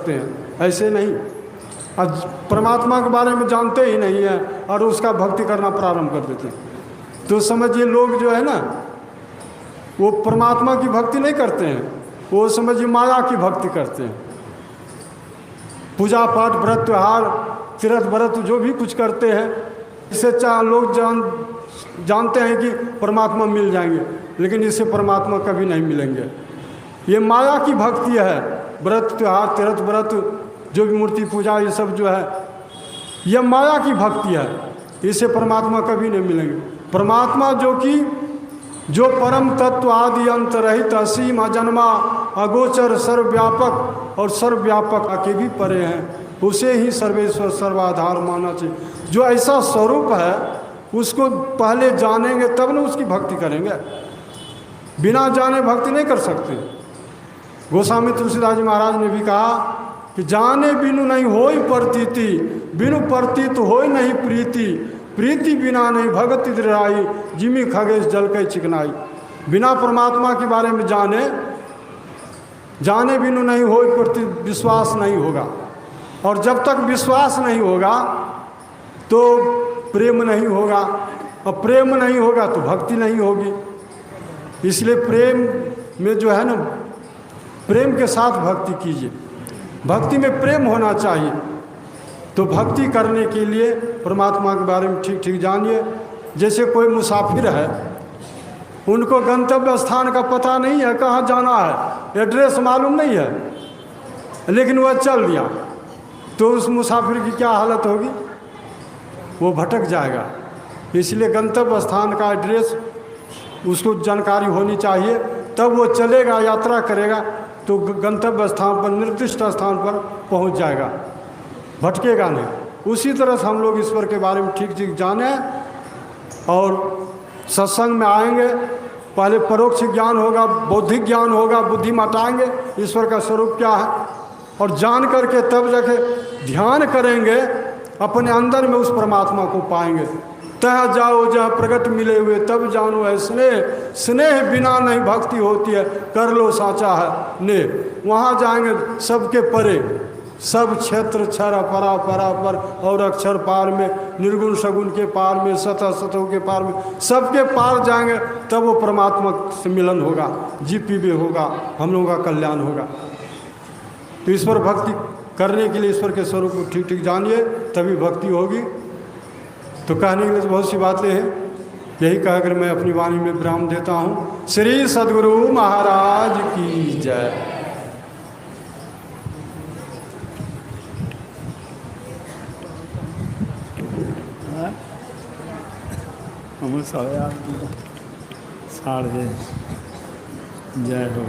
सकते हैं, ऐसे नहीं। आज परमात्मा के बारे में जानते ही नहीं है और उसका भक्ति करना प्रारंभ कर देते हैं, तो समझिए लोग जो है ना वो परमात्मा की भक्ति नहीं करते हैं, वो समझिए माया की भक्ति करते हैं। पूजा पाठ व्रत त्योहार तीर्थ व्रत जो भी कुछ करते हैं, इससे लोग जानते हैं कि परमात्मा मिल जाएंगे, लेकिन इससे परमात्मा कभी नहीं मिलेंगे। ये माया की भक्ति है। व्रत त्योहार तीर्थ व्रत जो भी मूर्ति पूजा ये सब जो है यह माया की भक्ति है, इससे परमात्मा कभी नहीं मिलेंगे। परमात्मा जो परम तत्व आदि अंत रहित असीम अजन्मा अगोचर सर्वव्यापक और सर्वव्यापक आके भी परे हैं, उसे ही सर्वेश्वर सर्वाधार माना चाहिए। जो ऐसा स्वरूप है उसको पहले जानेंगे तब न उसकी भक्ति करेंगे, बिना जाने भक्ति नहीं कर सकते। गोस्वामी तुलसीदास जी महाराज ने भी कहा कि जाने बिनु नहीं होई प्रतीति, बिनु प्रतीत होई नहीं प्रीति, प्रीति बिना नहीं भगति दृढ़ाई, जिमी खगेश जल के चिकनाई। बिना परमात्मा के बारे में जाने बिनु नहीं होई प्रति विश्वास नहीं होगा, और जब तक विश्वास नहीं होगा तो प्रेम नहीं होगा, और प्रेम नहीं होगा तो भक्ति नहीं होगी। इसलिए प्रेम में जो है ना, प्रेम के साथ भक्ति कीजिए, भक्ति में प्रेम होना चाहिए। तो भक्ति करने के लिए परमात्मा के बारे में ठीक ठीक जानिए। जैसे कोई मुसाफिर है, उनको गंतव्य स्थान का पता नहीं है, कहाँ जाना है, एड्रेस मालूम नहीं है, लेकिन वह चल दिया, तो उस मुसाफिर की क्या हालत होगी? वो भटक जाएगा। इसलिए गंतव्य स्थान का एड्रेस उसको जानकारी होनी चाहिए, तब वो चलेगा, यात्रा करेगा, तो गंतव्य स्थान पर निर्दिष्ट स्थान पर पहुंच जाएगा, भटकेगा नहीं। उसी तरह से हम लोग ईश्वर के बारे में ठीक ठीक जाने और सत्संग में आएंगे, पहले परोक्ष ज्ञान होगा, बौद्धिक ज्ञान होगा, बुद्धि मटाएंगे ईश्वर का स्वरूप क्या है, और जान करके तब जाके ध्यान करेंगे, अपने अंदर में उस परमात्मा को पाएंगे। तह जाओ जहाँ प्रगट मिले हुए तब जानो है स्नेह, स्नेह बिना नहीं भक्ति होती है, कर लो साचा है ने। वहाँ जाएंगे सबके परे, सब क्षेत्र क्षर अपरा परापर और अक्षर पार में, निर्गुण सगुण के पार में, सतह सतह के पार में, सबके पार जाएंगे, तब वो परमात्मा से मिलन होगा, जीपीबी होगा, हम लोगों का कल्याण होगा। तो ईश्वर भक्ति करने के लिए ईश्वर के स्वरूप को ठीक ठीक जानिए, तभी भक्ति होगी। तो कहने के लिए बहुत सी बातें हैं, यही कहकर मैं अपनी वाणी में विराम देता हूँ। श्री सद्गुरु महाराज की जय। साढ़े जय हो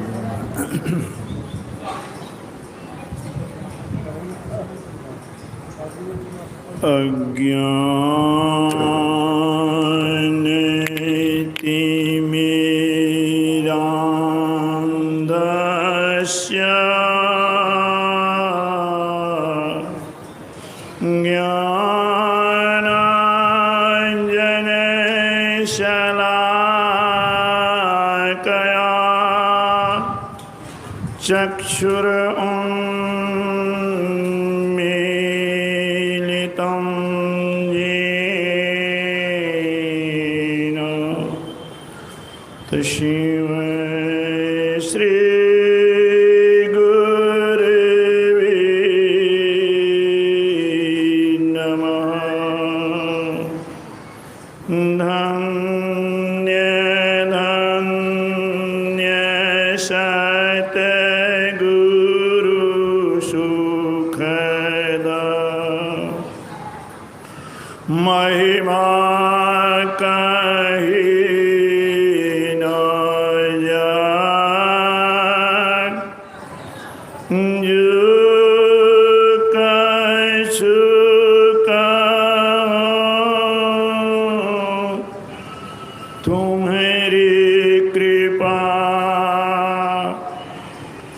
अज्ञान तिमिरान्धस्य ज्ञानाञ्जनशलाकया चक्षुरुन्मीलितं येन तस्मै श्री गुरवे नमः। धन्य धन्य सतगुरु सुखदा महिमा कही न जात, जो कछु कहो तुम्हारी कृपा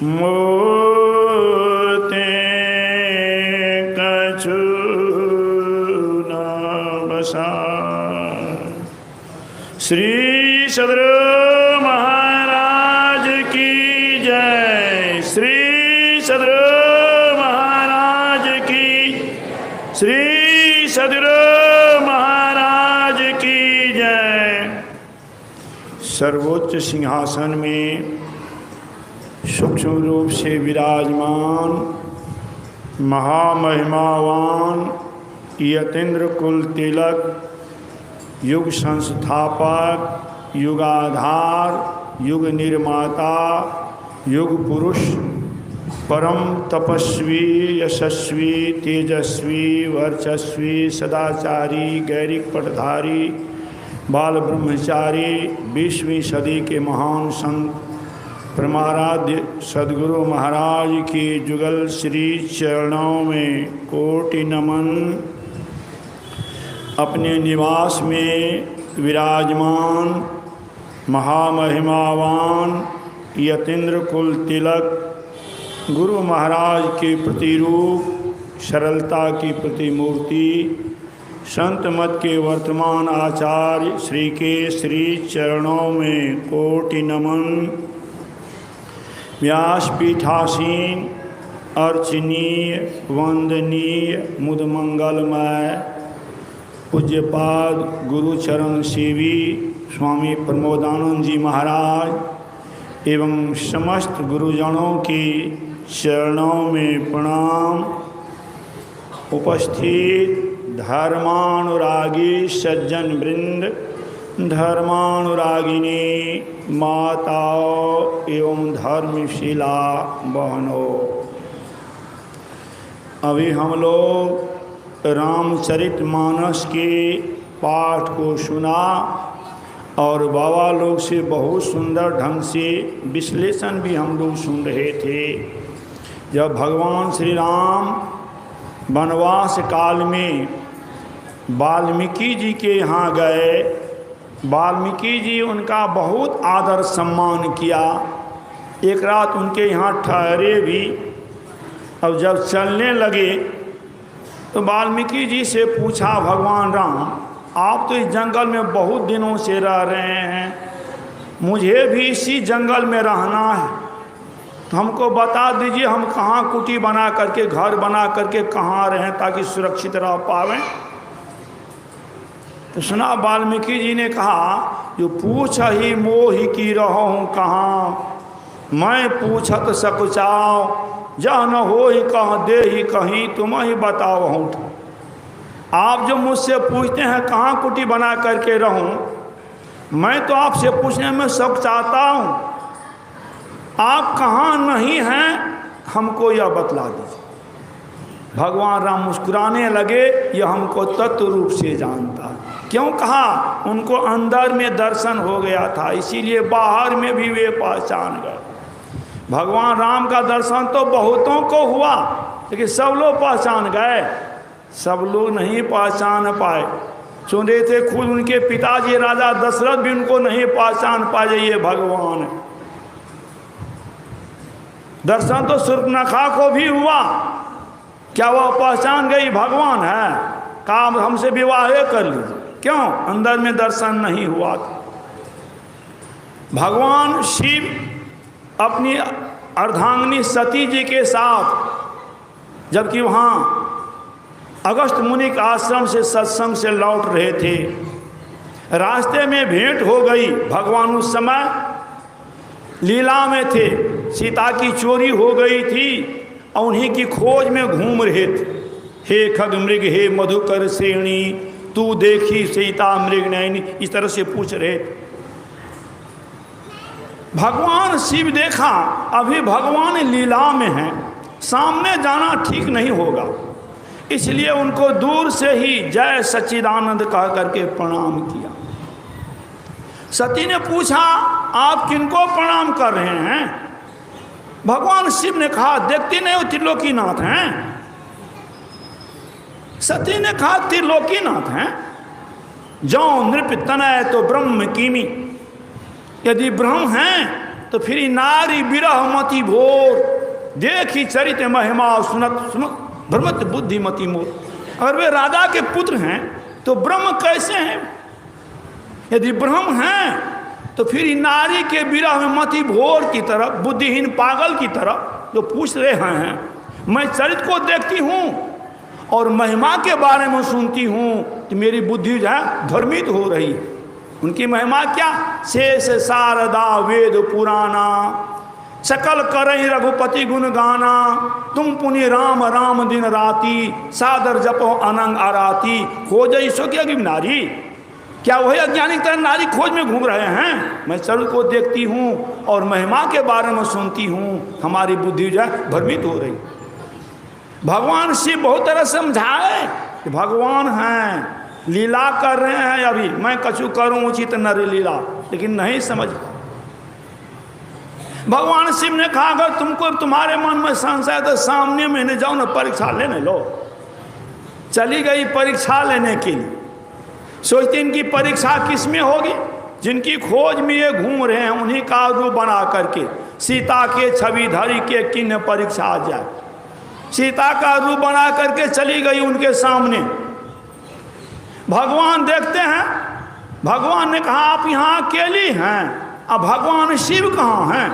मोते कछु न बसा। श्री सद्गुरु महाराज की जय। श्री सद्गुरु श्री सद्गुरु महाराज की जय। सर्वोच्च सिंहासन में सूक्ष्म रूप से विराजमान महामहिमावान यतीन्द्र कुल तिलक, युग संस्थापक, युगाधार, युग निर्माता, युग पुरुष, परम तपस्वी, यशस्वी, तेजस्वी, वर्चस्वी, सदाचारी, गैरिक पटधारी, बाल ब्रह्मचारी, 20वीं सदी के महान संत परमाराध्य सद्गुरु महाराज की जुगल श्री चरणों में कोटि नमन। अपने निवास में विराजमान महामहिमावान यतीन्द्र कुल तिलक गुरु महाराज के प्रतिरूप, सरलता की प्रतिमूर्ति, संत मत के वर्तमान आचार्य श्री के श्री चरणों में कोटि नमन। व्यासपीठासीन अर्चनीय वंदनीय मुदमंगलमय पूज्यपाद गुरुचरण सेवी स्वामी प्रमोदानंद जी महाराज एवं समस्त गुरुजनों के चरणों में प्रणाम। उपस्थित धर्मानुरागी सज्जन वृंद, धर्मानुरागिनी माताओं एवं धर्मशिला बहनों, अभी हम लोग रामचरितमानस के पाठ को सुना और बाबा लोग से बहुत सुंदर ढंग से विश्लेषण भी हम लोग सुन रहे थे। जब भगवान श्री राम वनवास काल में वाल्मीकि जी के यहाँ गए, वाल्मीकि जी उनका बहुत आदर सम्मान किया। एक रात उनके यहाँ ठहरे भी। अब जब चलने लगे तो वाल्मीकि जी से पूछा भगवान राम, आप तो इस जंगल में बहुत दिनों से रह रहे हैं, मुझे भी इसी जंगल में रहना है, तो हमको बता दीजिए हम कहाँ कुटी बना करके, घर बना करके कहाँ रहें ताकि सुरक्षित रह पावें। तो सुना वाल्मीकि जी ने कहा, जो पूछ ही मोहि की रहूँ कहाँ, मैं पूछत सकुचाओ, जह न हो ही कह दे ही कहीं, तुम ही बताओ हूँ। आप जो मुझसे पूछते हैं कहाँ कुटी बना करके रहूं, मैं तो आपसे पूछने में सब चाहता हूँ, आप कहाँ नहीं हैं हमको यह बतला दीजिए। भगवान राम मुस्कुराने लगे, यह हमको तत्व रूप से जानता है। क्यों कहा? उनको अंदर में दर्शन हो गया था, इसीलिए बाहर में भी वे पहचान गए। भगवान राम का दर्शन तो बहुतों को हुआ, लेकिन सब लोग पहचान गए, सब लोग नहीं पहचान पाए। सुन रहे थे खुद उनके पिताजी राजा दशरथ भी उनको नहीं पहचान पाए, ये भगवान है। दर्शन तो शूर्पणखा को भी हुआ, क्या वह पहचान गई भगवान है? काम हमसे विवाह कर लीजिए। क्यों? अंदर में दर्शन नहीं हुआ था। भगवान शिव अपनी अर्धांगिनी सती जी के साथ जबकि वहाँ अगस्त मुनि के आश्रम से सत्संग से लौट रहे थे, रास्ते में भेंट हो गई। भगवान उस समय लीला में थे, सीता की चोरी हो गई थी और उन्हीं की खोज में घूम रहे थे। हे खग मृग हे मधुकर श्रेणी, तू देखी सीता मृग नैनी, इस तरह से पूछ रहे थे। भगवान शिव देखा अभी भगवान लीला में हैं, सामने जाना ठीक नहीं होगा, इसलिए उनको दूर से ही जय सच्चिदानंद कह करके प्रणाम किया। सती ने पूछा, आप किनको प्रणाम कर रहे हैं? भगवान शिव ने कहा, देखती नहीं हो त्रिलोकीनाथ हैं। सती ने कहा, त्रिलोकीनाथ हैं? जो नृप तनय तो ब्रह्म कीमी, यदि ब्रह्म हैं तो फिर नारी विरह मति भोर, देखी चरित महिमा सुनत सुनत भ्रमत बुद्धिमती मोर। अगर वे राजा के पुत्र हैं तो ब्रह्म कैसे हैं? यदि ब्रह्म हैं तो फिर नारी के विरह में मति भोर की तरफ, बुद्धिहीन पागल की तरफ जो पूछ रहे हैं। मैं चरित को देखती हूँ और महिमा के बारे में सुनती हूँ तो मेरी बुद्धि जो है भ्रमित हो रही है। उनकी महिमा क्या? शेष शारदा वेद पुराना, सकल करहि रघुपति गुण गाना, तुम पुनि राम राम दिन राती, सादर जपो अनंग आराती, खोजई सो क्या नारी। क्या वही अज्ञानी तरह नारी खोज में घूम रहे हैं? मैं स्वरूप को देखती हूँ और महिमा के बारे में सुनती हूँ, हमारी बुद्धि जो है भ्रमित हो रही। भगवान शिव बहुत तरह समझाए कि भगवान हैं, लीला कर रहे हैं, अभी मैं कछु करूँ उचित नर लीला, लेकिन नहीं समझ। भगवान शिव ने कहा अगर तुमको तुम्हारे मन में संशय तो सामने में जाओ ना, परीक्षा लेने लो। चली गई परीक्षा लेने के लिए, सोचती इनकी परीक्षा किस में होगी? जिनकी खोज में ये घूम रहे हैं उन्हीं का रूप बना करके सीता के छवि धरी के किन परीक्षा आ जाए। सीता का रूप बना करके चली गई उनके सामने। भगवान देखते हैं, भगवान ने कहा आप यहाँ अकेली हैं, अब भगवान शिव कहाँ हैं?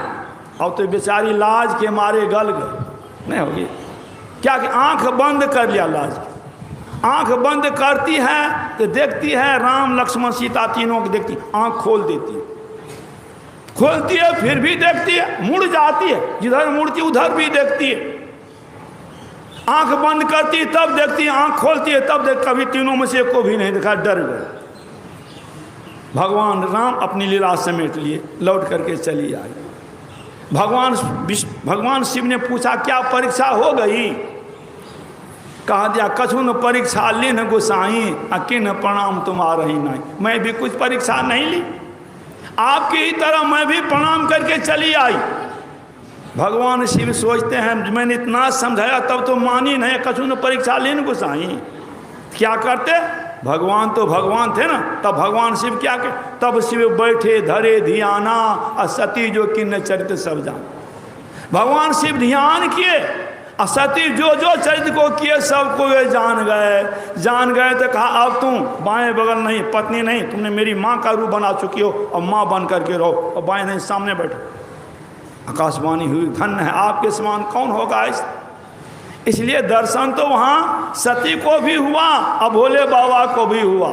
अब तो बेचारी लाज के मारे गल गए। नहीं होगी क्या कि आंख बंद कर लिया लाज। आंख बंद करती है तो देखती है राम लक्ष्मण सीता तीनों को देखती, आंख खोल देती है, खोलती है फिर भी देखती है, मुड़ जाती है, जिधर मुड़ती उधर भी देखती है। आंख बंद करती है तब देखती है, आंख खोलती है तब देख, कभी तीनों में से को भी नहीं देखा, डर गए। भगवान राम अपनी लीला समेट लिए, लौट करके चली आई। भगवान शिव ने पूछा क्या परीक्षा हो गई? कहा दिया कछु न परीक्षा ली न गोसाई, अकिन प्रणाम तुम्हारा ही नहीं। मैं भी कुछ परीक्षा नहीं ली, आपकी ही तरह मैं भी प्रणाम करके चली आई। भगवान शिव सोचते हैं मैंने इतना समझाया तब तो मानी नहीं, कछु न परीक्षा ली न गोसाई। क्या करते? भगवान तो भगवान थे ना, तब भगवान शिव क्या के? तब शिव बैठे धरे ध्याना, और सती जो किन्न चरित्र सब जान। भगवान शिव ध्यान किए, असती जो जो चरित्र को किए सबको वे जान गए तो कहा अब तुम बाएं बगल नहीं, पत्नी नहीं, तुमने मेरी माँ का रूप बना चुकी हो और माँ बन करके रहो, और बाएं नहीं सामने बैठो। आकाशवाणी हुई धन्य है आपके समान कौन होगा। इसलिए दर्शन तो वहाँ सती को भी हुआ और भोले बाबा को भी हुआ।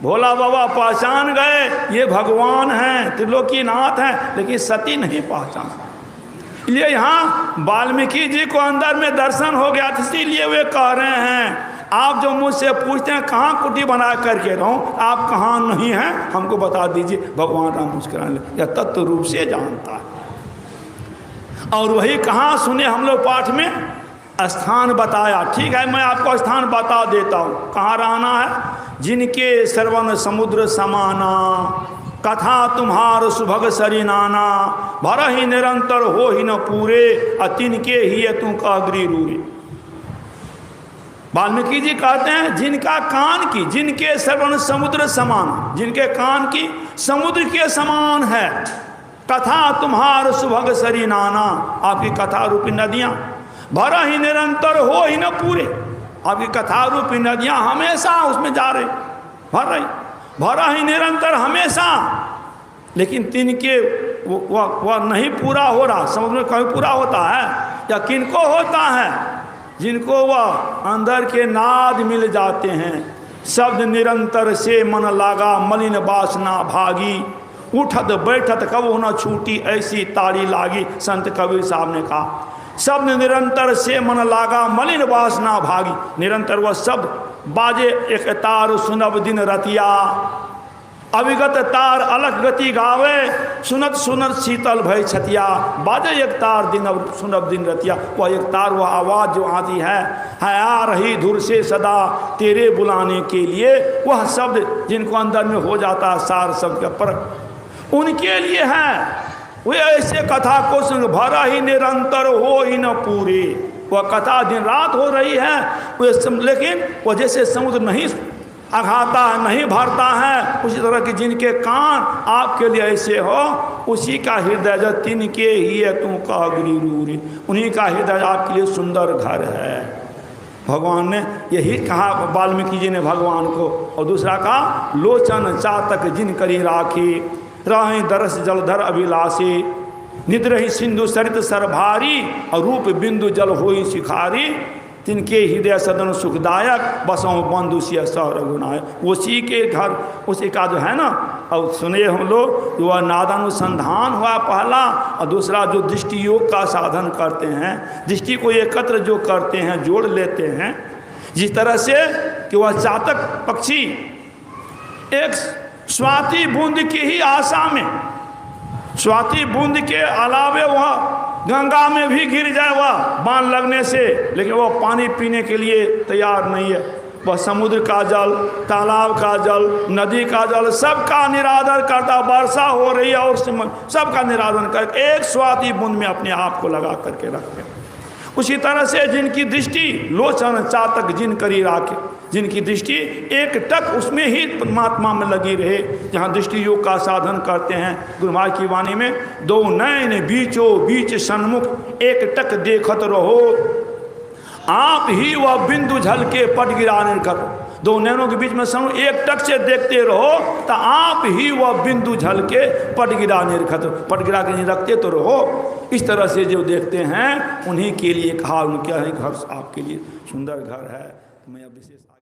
भोला बाबा पहचान गए ये भगवान हैं, त्रिलोकीनाथ हैं, लेकिन सती नहीं पहचाना। इसलिए यहाँ वाल्मीकि जी को अंदर में दर्शन हो गया, इसीलिए वे कह रहे हैं आप जो मुझसे पूछते हैं कहाँ कुटी बना करके रहूं, आप कहाँ नहीं हैं हमको बता दीजिए। भगवान राम मुस्कुराने लगे, यह तत्व रूप से जानता है। और वही कहाँ सुने हम लोग पाठ में स्थान बताया। ठीक है मैं आपको स्थान बता देता हूँ कहाँ रहना है। जिनके श्रवण समुद्र समाना, कथा तुम्हार सुभग सरिनाना, भर ही निरंतर हो ही न पूरे, अतिनके ही तुम कागरी रूरे। वाल्मीकि जी कहते हैं जिनका कान की, जिनके श्रवण समुद्र समान, जिनके कान की समुद्र के समान है, कथा तुम्हार सुभग सरिनाना, आपकी कथा रूपी नदियाँ, भर ही निरंतर हो ही न पूरे, आपकी कथा रूपी नदियाँ हमेशा उसमें जा रही, भर ही निरंतर हमेशा। लेकिन तिनके वह नहीं पूरा हो रहा। समुद्र में कहीं पूरा होता है या किनको होता है? जिनको वह अंदर के नाद मिल जाते हैं। शब्द निरंतर से मन लागा, मलिन वासना भागी, उठत बैठत कबो न छूटी, ऐसी तारी लागी। संत कबीर साहब ने कहा शब्द निरंतर से मन लागा, मलिन वासना भागी। निरंतर वह शब्द बाजे एक तार सुनब दिन रतिया, अविगत तार अलग गति गावे, सुनत सुनत शीतल भय छतिया। बाजे एक तार दिन सुनब दिन रतिया, वह एक तार, वह आवाज़ जो आती है आ रही धुर से सदा तेरे बुलाने के लिए। वह शब्द जिनको अंदर में हो जाता है सार शब्द का परख, उनके लिए है। वे ऐसे कथा को सुन, भरा ही निरंतर हो ही न पूरी। वह कथा दिन रात हो रही है, लेकिन वह जैसे समुद्र नहीं अघाता है, नहीं भरता है, उसी तरह के जिनके कान आपके लिए ऐसे हो, उसी का हृदय जो तिनके ही है तुम कागरी रूरी, उन्हीं का हृदय आपके लिए सुंदर घर है। भगवान ने यही कहा वाल्मीकि जी ने भगवान को। और दूसरा कहा लोचन चातक जिन करी राखी, राही दरस जलधर अभिलाषी, निद्र ही सिंधु सरित सरभारी, और रूप बिंदु जल होई शिखारी। तिनके हृदय सदन सुखदायक बसों बंधु सिया सौर गुनायक। उसी के घर उसी का जो है ना, अब सुने हम लोग, वह नादानुसंधान हुआ पहला, और दूसरा जो दृष्टि योग का साधन करते हैं, दृष्टि को एकत्र जो करते हैं, जोड़ लेते हैं, जिस तरह से कि वह चातक पक्षी एक स्वाति बूंद की ही आशा में, स्वाति बूंद के अलावे वह गंगा में भी गिर जाए वह बाण लगने से, लेकिन वह पानी पीने के लिए तैयार नहीं है। वह समुद्र का जल, तालाब का जल, नदी का जल, सबका निरादर करता, वर्षा हो रही है और सबका निरादर कर एक स्वाति बूंद में अपने आप को लगा करके रखते हैं। उसी तरह से जिनकी दृष्टि लोचन चातक जिन करी राखे, जिनकी दृष्टि एक टक उसमें ही परमात्मा में लगी रहे, जहाँ दृष्टि योग का साधन करते हैं। गुरु महाराज की वाणी में, दो नयन बीचो बीच सन्मुख एक टक देखत रहो, आप ही वह बिंदु झल के पट गिरा निर्खत। दो नैनों के बीच में सन्मुख एक टक से देखते रहो, तो आप ही वह बिंदु झल के पट गिरा निर्खत, पट गिरा के नहीं रखते तो रहो। इस तरह से जो देखते हैं उन्हीं के लिए कहा, उनके घर आपके लिए सुंदर घर है। मैं अब विशेष